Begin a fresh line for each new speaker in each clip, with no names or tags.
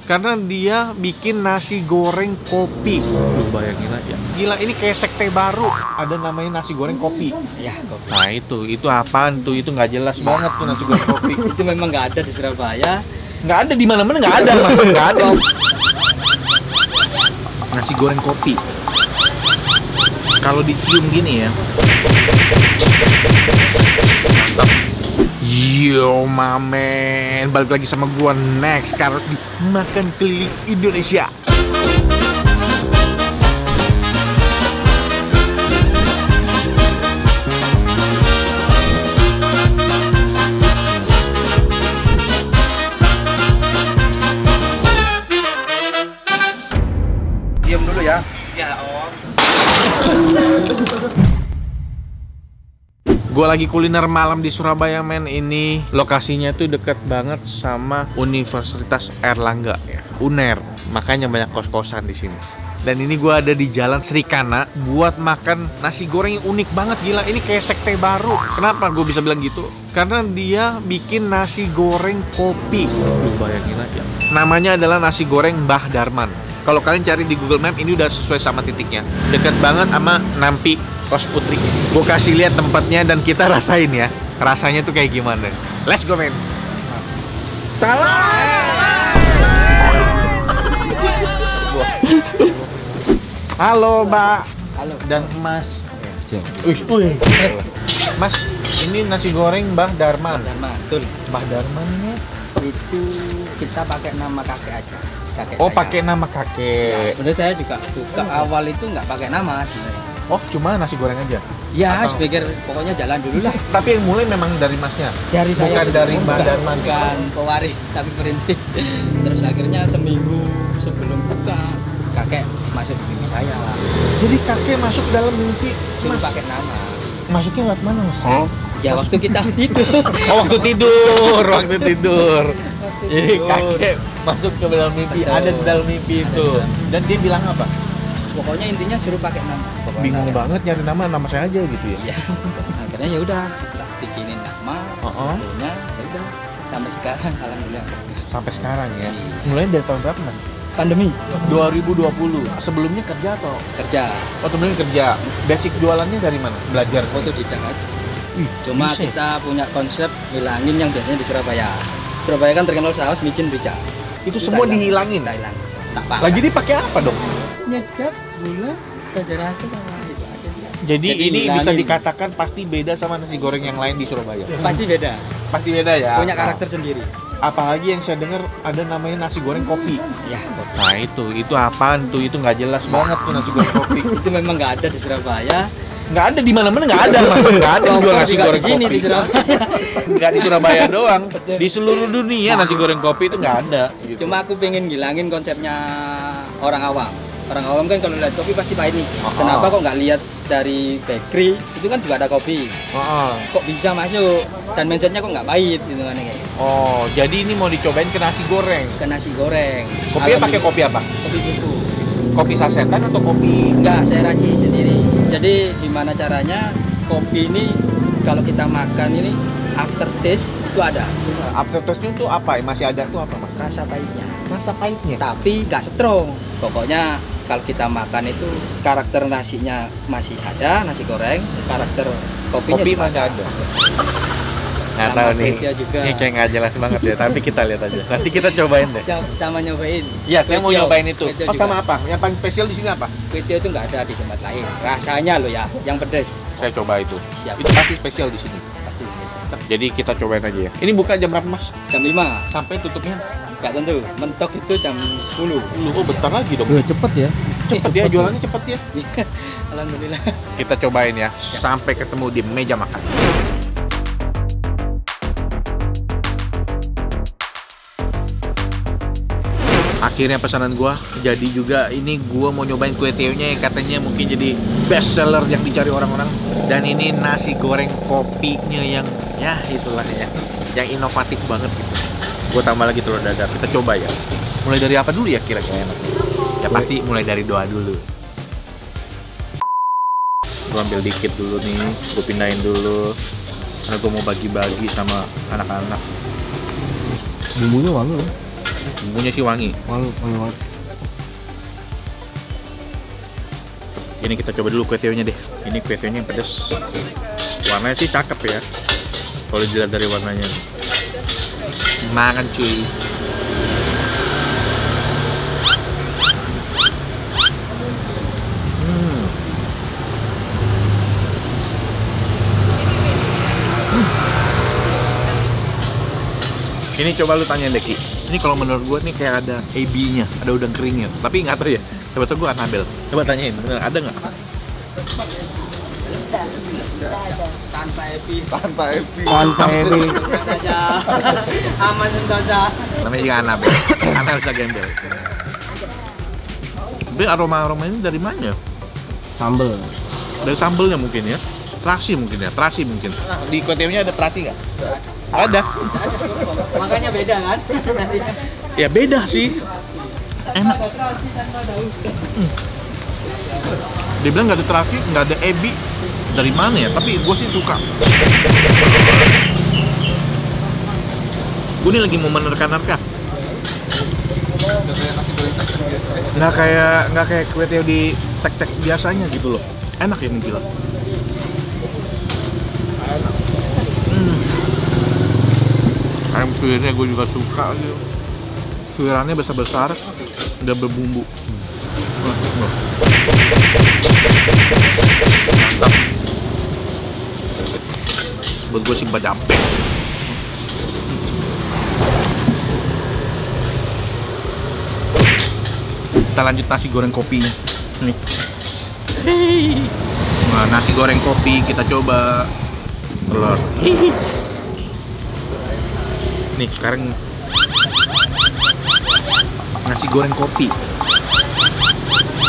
karena dia bikin nasi goreng kopi. Lu bayangin aja. Gila, ini kayak sekte baru. Ada namanya nasi goreng kopi.
Ya, kopi.
Nah itu apaan tuh? Itu nggak jelas banget tuh nasi goreng kopi.
Itu memang nggak ada di Surabaya.
Nggak ada di mana-mana, nggak ada, Mas. Nggak ada. Nasi goreng kopi. Kalau dicium gini ya. Mantap. Yo mamen, balik lagi sama gua next karena di Makan Keliling Indonesia.
Diam dulu ya.
Ya om. Gue lagi kuliner malam di Surabaya men. Ini lokasinya tuh deket banget sama Universitas Airlangga ya, UNER. Makanya banyak kos-kosan di sini. Dan ini gue ada di Jalan Srikana buat makan nasi goreng yang unik banget. Gila, ini kayak sekte baru. Kenapa gue bisa bilang gitu? Karena dia bikin nasi goreng kopi. Lu bayangin aja. Namanya adalah nasi goreng Mbah Darman. Kalau kalian cari di Google Map, ini udah sesuai sama titiknya. Deket banget sama Nampi Kos Putri. Gue kasih lihat tempatnya dan kita rasain ya. Rasanya tuh kayak gimana. Let's go men. Salah. Halo Mbak.
Halo.
Dan Mas. Mas, ini nasi goreng Mbah Darman.
Darman, betul.
Mbah Darman ini
Itu kita pakai nama kakek aja. Kakek
oh,
saya.
pakai nama
Ya,
kakek.
sebenarnya saya juga buka awal itu nggak pakai nama sebenarnya.
Oh, cuma nasi goreng aja.
Ya,
Atau-
pikir pokoknya jalan dulu lah.
Tapi yang mulai memang dari Masnya.
Dari saya
Bukan dari Mbah Darman.
bukan pewaris tapi perintis. Terus akhirnya seminggu sebelum buka kakek masuk ke mimpi saya
Jadi kakek masuk dalam mimpi
suruh
Mas.
pakai nama.
Masuknya lewat mana Mas?
Ya waktu kita tidur.
Oh, waktu tidur, waktu tidur. Jadi
Tidur.
kakek masuk ke dalam mimpi,
Betul.
ada di dalam mimpi
Ada
itu.
di dalam.
Dan dia bilang apa?
Pokoknya intinya suruh pakai nama. Pokoknya
Bingung
saya-
banget nyari nama saya aja gitu ya.
Iya. Akhirnya ya udah kita bikinin nama. Sebetulnya ya udah sampai sekarang alhamdulillah.
Sampai sekarang ya.
Iya.
Mulai dari tahun berapa Mas?
Pandemi
2020. Sebelumnya kerja atau?
kerja.
Oh, sebelumnya kerja. Basic jualannya dari mana? Belajar
Otodidak aja sih.
Ih,
Cuma
bisa ya?
kita punya konsep ngilangin yang biasanya di Surabaya. Surabaya kan terkenal saus, micin, rica.
Itu semua dihilangin.
Kita hilangin. Tak pakai.
Lah jadi pakai apa dong?
Nyedap, gula, saja rasa sama itu aja sih.
Jadi ini bisa
hilangin.
dikatakan pasti beda sama nasi goreng yang lain di Surabaya.
Pasti beda.
Pasti beda ya.
Punya karakter sendiri.
Apalagi yang saya dengar ada namanya nasi goreng kopi.
Ya,
Nah itu apaan tuh? Itu nggak jelas banget tuh nasi goreng kopi.
itu memang nggak ada di Surabaya.
Nggak ada di mana-mana, nggak ada Mas. Nggak ada yang jual nasi
Juga
goreng
di sini
kopi.
di Surabaya.
Nggak di Surabaya doang.
Betul.
Di seluruh dunia nasi goreng kopi itu nggak ada. Gitu.
Cuma aku pengen ngilangin konsepnya orang awam. Orang awam kan kalau lihat kopi pasti pahit nih.
Oh.
Kenapa kok nggak lihat dari bakery? Itu kan juga ada kopi.
Oh,
Kok bisa masuk? Dan mindsetnya kok nggak pahit gitu kan kayak.
oh, jadi ini mau dicobain ke nasi goreng.
Ke nasi goreng.
Kopinya pakai kopi apa?
Kopi bubuk.
Kopi sasetan atau kopi?
Enggak, saya racik sendiri. Jadi gimana caranya kopi ini kalau kita makan ini after taste itu ada
Aftertaste-nya tuh apa? Masih ada tuh apa Mas?
rasa pahitnya.
Rasa pahitnya.
Tapi nggak strong. Pokoknya kalau kita makan itu karakter nasinya masih ada, nasi goreng, karakter kopinya
Kopi
juga
masih ada. Nggak
Sama
tahu nih.
pahitnya juga.
Ini kayak nggak jelas banget ya. Tapi kita lihat aja. Nanti kita cobain deh.
Sama nyobain.
Iya, saya mau
Kue tiaw.
nyobain itu.
Kue tiaw
Oh,
juga.
sama apa? Yang paling spesial di sini apa?
Kue tiaw itu nggak ada di tempat lain. Rasanya loh ya, yang pedas.
Saya coba itu.
Siap.
Itu pasti spesial di sini.
Pasti spesial.
Jadi kita cobain aja ya. Ini buka jam berapa Mas?
Jam 5,
Sampai tutupnya?
nggak tentu. Mentok itu jam 10.
Oh, bentar lagi dong.
Cepet ya.
Cepet ya, jualannya cepet ya.
Alhamdulillah.
Kita cobain ya. Sampai ketemu di meja makan. Akhirnya pesanan gua jadi juga. Ini gua mau nyobain kue tiawnya yang katanya mungkin jadi best seller yang dicari orang-orang. Dan ini nasi goreng kopinya yang ya itulah ya, yang inovatif banget gitu. Gua tambah lagi telur dadar. Kita coba ya. Mulai dari apa dulu ya kira-kira enak? Ya pasti mulai dari doa dulu. Gua ambil dikit dulu nih, gua pindahin dulu. Karena gua mau bagi-bagi sama anak-anak.
Bumbunya wangi loh.
Bumbunya sih wangi.
Wangi banget.
Ini kita coba dulu kue tiaonya deh. Ini kue tiaonya yang pedas. Warnanya sih cakep ya. Kalau dilihat dari warnanya. Makan cuy. Ini coba lu tanya Deki. Ini kalau menurut gue nih kayak ada ebi-nya, ada udang keringnya. Tapi nggak tahu ya. Coba tuh gue Anabel. Coba tanyain, bener ada nggak?
Tanpa epi.
Tanpa Evi.
Aman sentosa.
Namanya juga Anabel. Anabel bisa gembel. Tapi aroma ini dari mana ya?
Sambel.
Dari sambelnya mungkin ya. Terasi mungkin ya. Terasi mungkin. Di kue tiaonya ada terasi nggak? Ada.
Makanya beda kan?
Ya beda sih. Enak. Dia bilang nggak ada terasi, nggak ada ebi. Dari mana ya? Tapi gue sih suka. Gue ini lagi mau menerka-nerka. Nggak kayak kue tiaw di tek-tek biasanya gitu loh. Enak ya nih bilang. Ayam suwirnya gue juga suka gitu. Suirannya besar-besar, udah berbumbu. Mantap. Buat gue sih badapet. Kita lanjut nasi goreng kopinya. Nih. Nah, nasi goreng kopi kita coba. Telur. Nih sekarang nasi goreng kopi.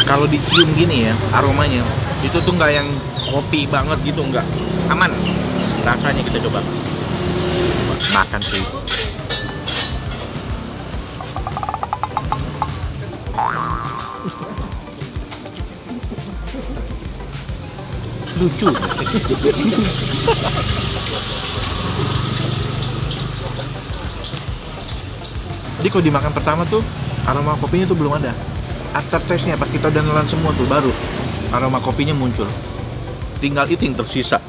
Kalau dicium gini ya aromanya, itu tuh nggak yang kopi banget gitu, nggak. Aman. Rasanya kita coba. Makan sih. Lucu. Jadi kalau dimakan pertama tuh aroma kopinya tuh belum ada. After taste-nya pas kita udah nelan semua tuh baru aroma kopinya muncul. Tinggal itu yang tersisa.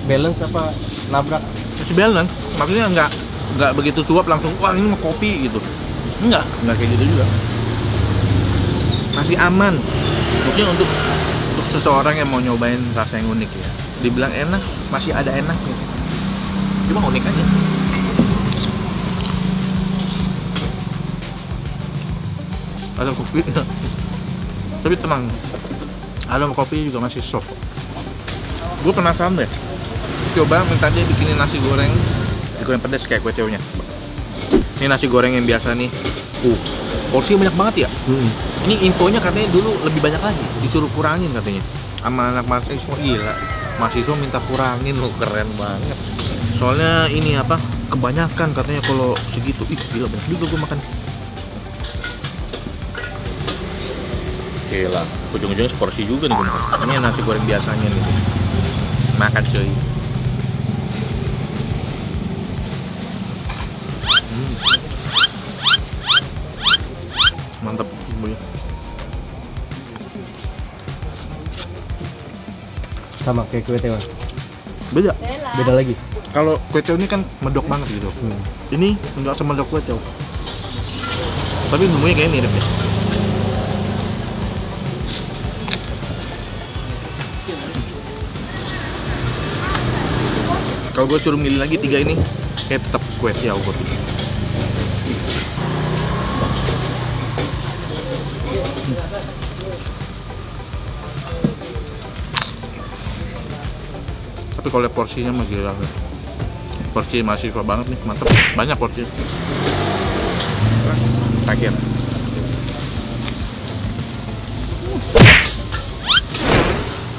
Balance apa nabrak?
Masih balance, maksudnya nggak begitu suap langsung wah ini mah kopi gitu. Nggak kayak gitu juga. Masih aman. Maksudnya untuk seseorang yang mau nyobain rasa yang unik ya. Dibilang enak, masih ada enaknya. Cuma unik aja. Ada kopi. Tapi tenang, aroma kopi juga masih soft. Gue penasaran deh. Coba minta dia bikinin nasi goreng pedas kayak kue tiaonya. Ini nasi goreng yang biasa nih. Porsinya banyak banget ya. Ini infonya katanya dulu lebih banyak lagi, disuruh kurangin katanya. Sama anak mahasiswa, gila. Mahasiswa minta kurangin loh, keren banget. Soalnya ini apa? Kebanyakan katanya kalau segitu. Ih, gila banyak juga gue makan. Gila, ujung-ujungnya seporsi juga nih gue makan. Ini nasi goreng biasanya nih. Makan cuy. Mantap bumbunya.
Sama kayak kue tiaw.
Beda lagi. Kalau kue tiaw ini kan medok banget gitu. Ini nggak semedok kue tiaw. Tapi bumbunya kayak mirip ya. Kalau gue suruh milih lagi tiga ini, kayak tetap kue tiaw gue pilih. Tapi kalau porsinya mah gila, porsi mahasiswa banget nih, mantep, banyak porsinya. Terakhir.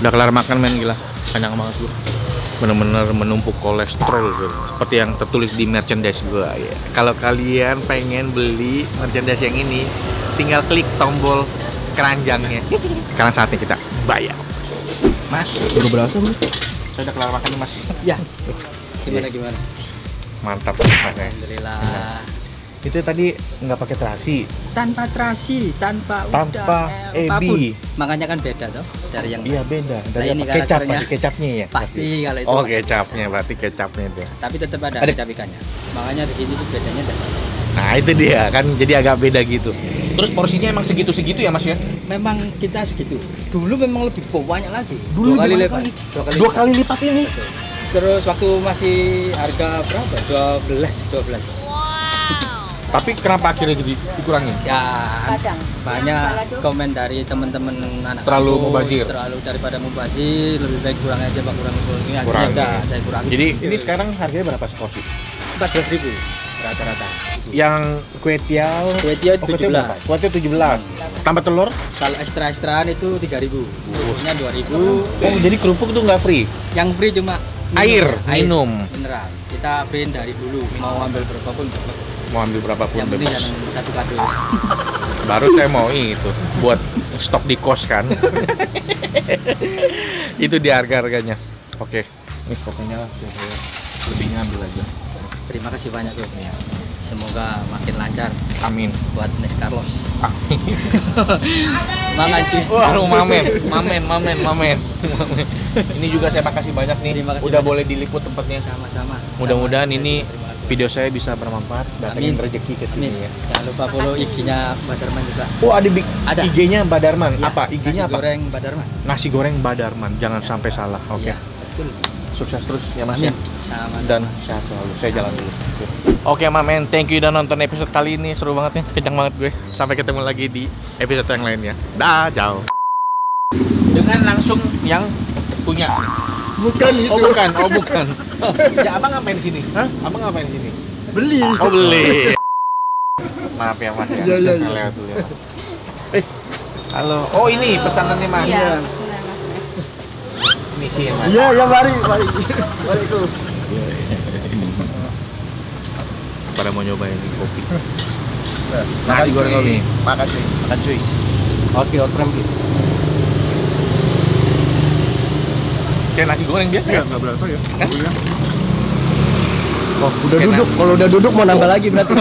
Udah kelar makan men, gila, kenyang banget gue. Bener-bener menumpuk kolesterol gitu. Seperti yang tertulis di merchandise gue ya. Kalau kalian pengen beli merchandise yang ini, tinggal klik tombol keranjangnya. Sekarang saatnya kita bayar. Mas,
baru berasa nih?
Saya udah kelar makan nih Mas.
Ya. Gimana?
Mantap Mas.
Alhamdulillah.
Itu tadi nggak pakai terasi,
Tanpa terasi, tanpa
Tanpa
udang,
ebi.
apapun. Makanya kan beda toh dari yang
iya beda.
Nah,
Dari
ini
apa? Kecap,
karakternya.
pasti kecapnya ya.
pasti kalau itu.
Oh kecapnya, berarti kecapnya itu.
Tapi tetap ada
Ada.
kecap ikannya. Makanya di sini tuh bedanya dari sini.
Nah itu dia kan, jadi agak beda gitu. Terus porsinya emang segitu-segitu ya Mas ya?
Memang kita segitu. Dulu memang lebih banyak lagi.
Dulu
dua kali
lebih
lipat.
banyak Dua kali lipat ini.
Betul. Terus waktu masih harga berapa? 12.
Tapi kenapa akhirnya jadi dikurangin?
Ya banyak komen dari teman-teman anak
Terlalu
kampus,
mubazir.
terlalu daripada mubazir, lebih baik kurang aja Pak, kurangi. Akhirnya
Kurangin.
udah saya kurangi.
Jadi ini sekarang harganya berapa seporsi?
14.000 rata-rata.
Yang kue tiaw,
Kue tiaw
oh, kue tiaw
17.
berapa? Kue tiaw 17. Tambah telur?
Kalau ekstra-ekstraan itu 3.000. Kerupuknya 2.000.
Oh, jadi kerupuk tuh nggak free?
Yang free cuma
Air, minum.
Mineral. Kita free dari dulu. Mau ambil berapapun boleh.
Mau ambil berapapun
Yang penting
bebas.
jangan satu kardus.
Baru saya mau itu buat stok di kos kan. Itu di harga-harganya. Oke. Ini pokoknya lah saya lebihnya ambil aja.
Terima kasih banyak Bro. Semoga makin lancar
Amin.
buat Nes Carlos.
Amin.
Mangan cuy.
Waduh, mamen. Ini juga saya makasih banyak nih.
Terima kasih
Udah
banyak.
boleh diliput tempatnya.
Sama-sama.
Mudah-mudahan
Sama.
ini
Terima kasih.
video saya bisa bermanfaat, datangin
Amin.
rezeki ke
Amin.
sini ya.
Jangan lupa follow IG-nya Badarman juga.
Oh, ada
Ada.
IG-nya Badarman.
Ya,
Apa? IG-nya
nasi
apa?
goreng Badarman.
Nasi goreng Badarman. Jangan sampai salah. Oke.
Iya, betul.
Sukses terus ya Mas
Amin.
ya.
Sama.
Dan sehat selalu. Saya jalan dulu. Oke, Mamen, thank you udah nonton episode kali ini. Seru banget nih, kencang banget gue. Sampai ketemu lagi di episode yang lainnya. Dah, jauh. Dengan langsung yang punya.
Bukan itu.
Oh, bukan. Oh, bukan. Ya, Abang ngapain di sini? Hah? Abang ngapain di sini?
Beli.
Oh, beli. Maaf ya, Mas ya.
Iya.
Saya lewat dulu ya, Mas. Halo. Oh, ini pesanannya Mas.
Iya.
Ini sih ya, Mas.
Iya, mari. Mari itu.
Pada mau nyobain ini kopi.
Nasi goreng kopi.
Makan cuy. Makan cuy.
Oke, orderan gitu.
Kayak nasi goreng biasa.
Nggak berasa ya.
Kan?
Oh, udah
Enak.
duduk. Kalau udah duduk mau nambah lagi berarti.